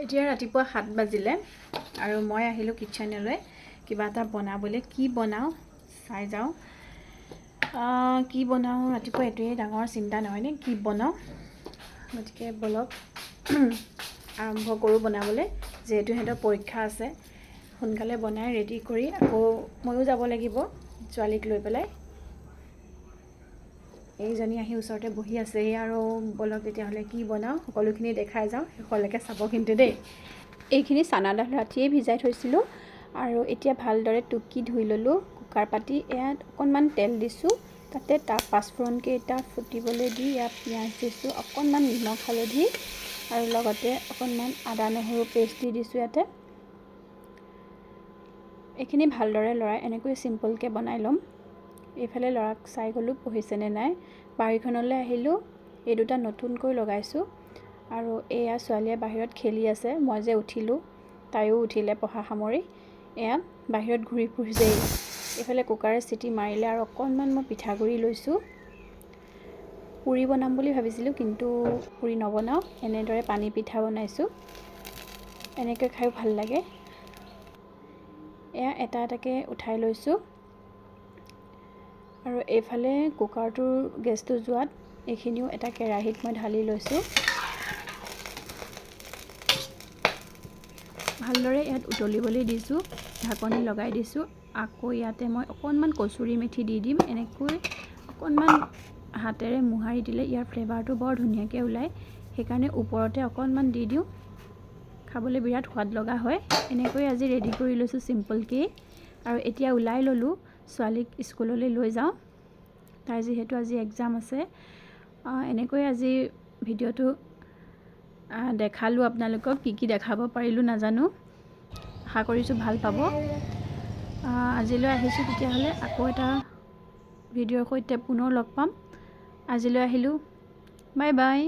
এতিয়া ৰাতিপুৱা 7 বাজিলে আৰু মই আহিলোঁ কিচেনলৈ কিবা এটা বনাবলৈ। কি বনাওঁ চাই যাওঁ। কি বনাওঁ ৰাতিপুৱা এইটোৱে ডাঙৰ চিন্তা নহয়নে, কি বনাওঁ। গতিকে বলক আৰম্ভ কৰোঁ বনাবলৈ। যিহেতু সিহঁতৰ পৰীক্ষা আছে, সোনকালে বনাই ৰেডি কৰি আকৌ ময়ো যাব লাগিব ছোৱালীক লৈ পেলাই। এইজনী আহি ওচৰতে বহি আছে আৰু বলক তেতিয়াহ'লে কি বনাওঁ সকলোখিনি দেখাই যাওঁ, শেষলৈকে চাব কিন্তু দেই। এইখিনি চানা দাল ৰাতিয়ে ভিজাই থৈছিলোঁ আৰু এতিয়া ভালদৰে টুকি ধুই ল'লোঁ। কুকাৰ পাতি ইয়াত অকণমান তেল দিছোঁ, তাতে পাঁচফোৰণকেইটা ফুটিবলৈ দি ইয়াত পিঁয়াজ দিছোঁ, অকণমান নিমখ হালধি আৰু লগতে অকণমান আদা নহৰু পেষ্ট দি দিছোঁ ইয়াতে। এইখিনি ভালদৰে লৰাই এনেকৈ চিম্পলকৈ বনাই ল'ম। এইফালে ল'ৰাক চাই গ'লোঁ পঢ়িছেনে নাই। বাৰীখনলৈ আহিলোঁ, এই দুটা নতুনকৈ লগাইছোঁ আৰু এয়া ছোৱালীয়ে বাহিৰত খেলি আছে। মই যে উঠিলোঁ, তাইও উঠিলে পঢ়া সামৰি, এয়া বাহিৰত ঘূৰি ফুৰিছেই। এইফালে কুকাৰে চিটি মাৰিলে আৰু অকণমান মই পিঠাগুড়ি লৈছোঁ। পুৰি বনাম বুলি ভাবিছিলোঁ কিন্তু পুৰি নবনাওঁ, এনেদৰে পানী পিঠা বনাইছোঁ। এনেকৈ খায়ো ভাল লাগে। এয়া এটা এটাকৈ উঠাই লৈছোঁ আৰু এইফালে কুকাৰটোৰ গেছটো যোৱাত এইখিনিও এটা কেৰাহীত মই ঢালি লৈছোঁ। ভালদৰে ইয়াত উতলিবলৈ দিছোঁ, ঢাকনি লগাই দিছোঁ। আকৌ ইয়াতে মই অকণমান কচুৰি মেথি দি দিম। এনেকৈ অকণমান হাতেৰে মোহাৰি দিলে ইয়াৰ ফ্লেভাৰটো বৰ ধুনীয়াকৈ ওলায়, সেইকাৰণে ওপৰতে অকণমান দি দিওঁ। খাবলৈ বিৰাট সোৱাদ লগা হয়। এনেকৈ আজি ৰেডি কৰি লৈছোঁ চিম্পলকৈ আৰু এতিয়া ওলাই ল'লোঁ ছোৱালীক স্কুললৈ লৈ যাওঁ। তাই যিহেতু আজি এক্সাম আছে। এনেকৈ আজি ভিডিঅ'টো দেখালোঁ আপোনালোকক। কি দেখাব পাৰিলোঁ নাজানো, আশা কৰিছোঁ ভাল পাব। আজিলৈ আহিছোঁ তেতিয়াহ'লে, আকৌ এটা ভিডিঅ'ৰ সৈতে পুনৰ লগ পাম। আজিলৈ আহিলোঁ, বাই বাই।